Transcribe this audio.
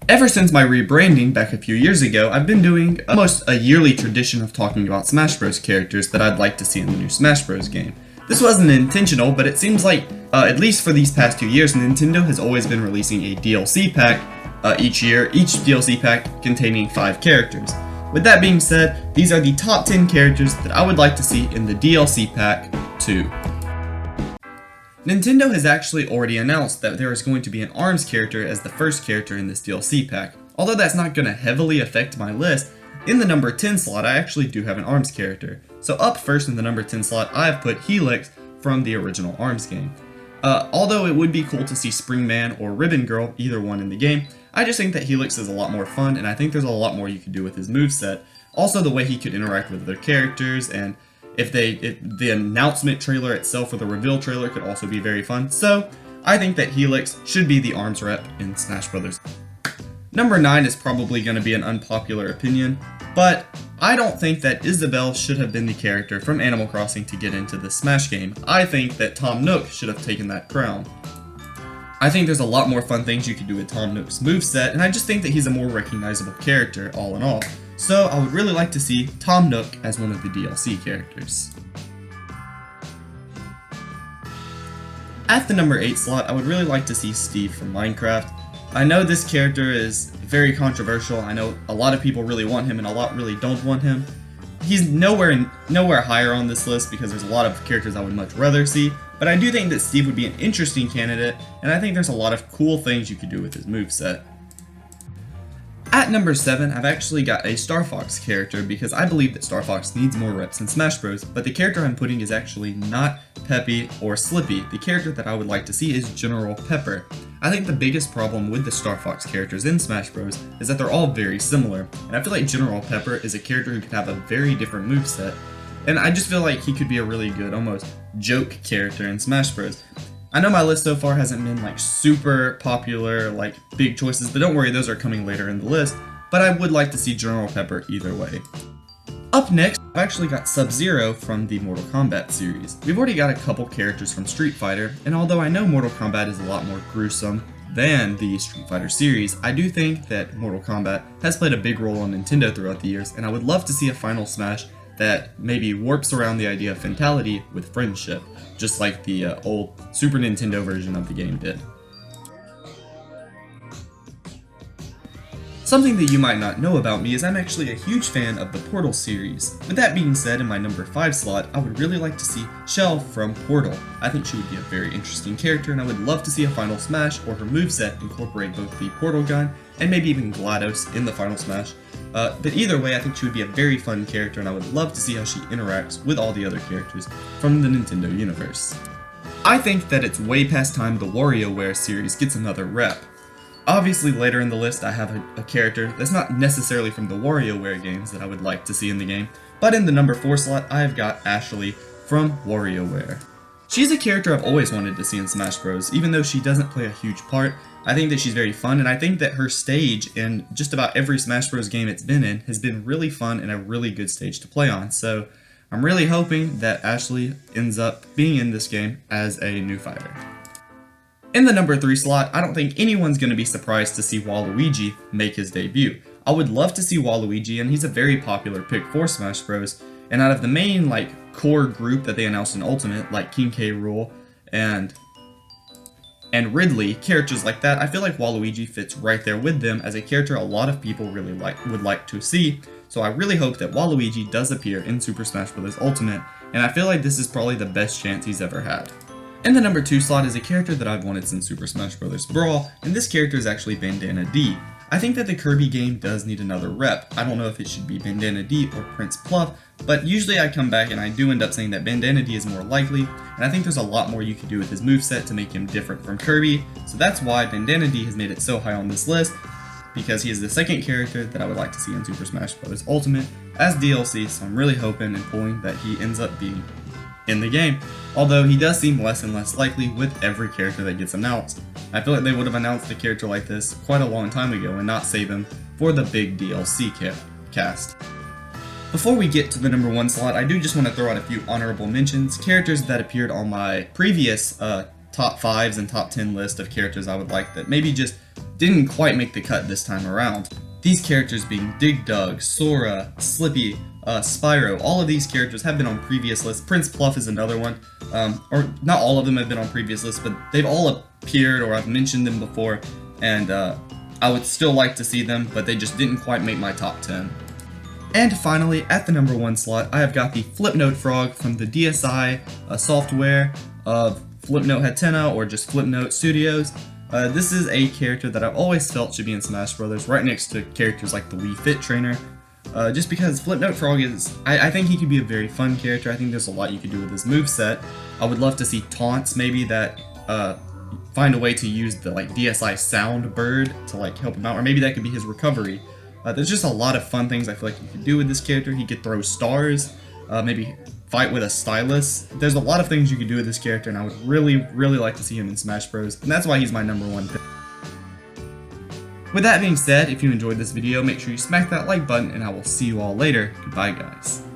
Ever since my rebranding back a few years ago, I've been doing almost a yearly tradition of talking about Smash Bros characters that I'd like to see in the new Smash Bros game. This wasn't intentional, but it seems like, at least for these past 2 years, Nintendo has always been releasing a DLC pack each year, each DLC pack containing 5 characters. With that being said, these are the top 10 characters that I would like to see in the DLC pack 2. Nintendo has actually already announced that there is going to be an ARMS character as the first character in this DLC pack. Although that's not going to heavily affect my list, in the number 10 slot I actually do have an ARMS character. So up first in the number 10 slot I have put Helix from the original ARMS game. Although it would be cool to see Springman or Ribbon Girl, either one in the game, I just think that Helix is a lot more fun and I think there's a lot more you could do with his moveset. Also the way he could interact with other characters, and if the announcement trailer itself or the reveal trailer could also be very fun. So I think that Helix should be the ARMS rep in Smash Bros. Number 9 is probably going to be an unpopular opinion, but I don't think that Isabelle should have been the character from Animal Crossing to get into the Smash game. I think that Tom Nook should have taken that crown. I think there's a lot more fun things you could do with Tom Nook's moveset, and I just think that he's a more recognizable character all in all. So I would really like to see Tom Nook as one of the DLC characters. At the number 8 slot, I would really like to see Steve from Minecraft. I know this character is very controversial. I know a lot of people really want him and a lot really don't want him. He's nowhere higher on this list because there's a lot of characters I would much rather see, but I do think that Steve would be an interesting candidate, and I think there's a lot of cool things you could do with his moveset. At number 7, I've actually got a Starfox character because I believe that Starfox needs more reps in Smash Bros, but the character I'm putting is actually not Peppy or Slippy. The character that I would like to see is General Pepper. I think the biggest problem with the Starfox characters in Smash Bros is that they're all very similar, and I feel like General Pepper is a character who could have a very different moveset, and I just feel like he could be a really good, almost joke character in Smash Bros. I know my list so far hasn't been like super popular, like big choices, but don't worry, those are coming later in the list, but I would like to see General Pepper either way. Up next, I've actually got Sub-Zero from the Mortal Kombat series. We've already got a couple characters from Street Fighter, and although I know Mortal Kombat is a lot more gruesome than the Street Fighter series, I do think that Mortal Kombat has played a big role on Nintendo throughout the years, and I would love to see a final Smash that maybe warps around the idea of fatality with friendship, just like the old Super Nintendo version of the game did. Something that you might not know about me is I'm actually a huge fan of the Portal series. With that being said, in my number 5 slot, I would really like to see Chell from Portal. I think she would be a very interesting character, and I would love to see a final Smash or her moveset incorporate both the Portal gun and maybe even GLaDOS in the final Smash. But either way, I think she would be a very fun character, and I would love to see how she interacts with all the other characters from the Nintendo universe. I think that it's way past time the WarioWare series gets another rep. Obviously later in the list I have a character that's not necessarily from the WarioWare games that I would like to see in the game, but in the number 4 slot I've got Ashley from WarioWare. She's a character I've always wanted to see in Smash Bros, even though she doesn't play a huge part. I think that she's very fun, and I think that her stage in just about every Smash Bros game it's been in has been really fun and a really good stage to play on, so I'm really hoping that Ashley ends up being in this game as a new fighter. In the number 3 slot, I don't think anyone's going to be surprised to see Waluigi make his debut. I would love to see Waluigi, and he's a very popular pick for Smash Bros, and out of the main core group that they announced in Ultimate, like King K. Rool and Ridley, characters like that, I feel like Waluigi fits right there with them as a character a lot of people really would like to see, so I really hope that Waluigi does appear in Super Smash Bros. Ultimate, and I feel like this is probably the best chance he's ever had. In the number 2 slot is a character that I've wanted since Super Smash Bros. Brawl, and this character is actually Bandana Dee. I think that the Kirby game does need another rep. I don't know if it should be Bandana Dee or Prince Bluff, but usually I come back and I do end up saying that Bandana Dee is more likely, and I think there's a lot more you can do with his moveset to make him different from Kirby, so that's why Bandana Dee has made it so high on this list, because he is the second character that I would like to see in Super Smash Bros. Ultimate as DLC, so I'm really hoping and pulling that he ends up being in the game, although he does seem less and less likely with every character that gets announced. I feel like they would have announced a character like this quite a long time ago and not save him for the big DLC cast. Before we get to the number 1 slot, I do just want to throw out a few honorable mentions, characters that appeared on my previous top 5s and top 10 list of characters I would like that maybe just didn't quite make the cut this time around. These characters being Dig Dug, Sora, Slippy, Spyro, all of these characters have been on previous lists. Prince Pluff is another one, or not all of them have been on previous lists, but they've all appeared or I've mentioned them before, and I would still like to see them, but they just didn't quite make my top 10. And finally, at the number 1 slot, I have got the Flipnote frog from the DSi software of Flipnote Hatena or just Flipnote Studios. This is a character that I've always felt should be in Smash Bros. Right next to characters like the Wii Fit Trainer. Just because Flipnote Frog is, I think he could be a very fun character. I think there's a lot you could do with his moveset. I would love to see taunts maybe that find a way to use the like DSi sound bird to like help him out, or maybe that could be his recovery. There's just a lot of fun things I feel like you could do with this character. He could throw stars, maybe fight with a stylus. There's a lot of things you could do with this character, and I would really like to see him in Smash Bros. And that's why he's my number 1 pick. With that being said, if you enjoyed this video, make sure you smack that like button, and I will see you all later. Goodbye, guys.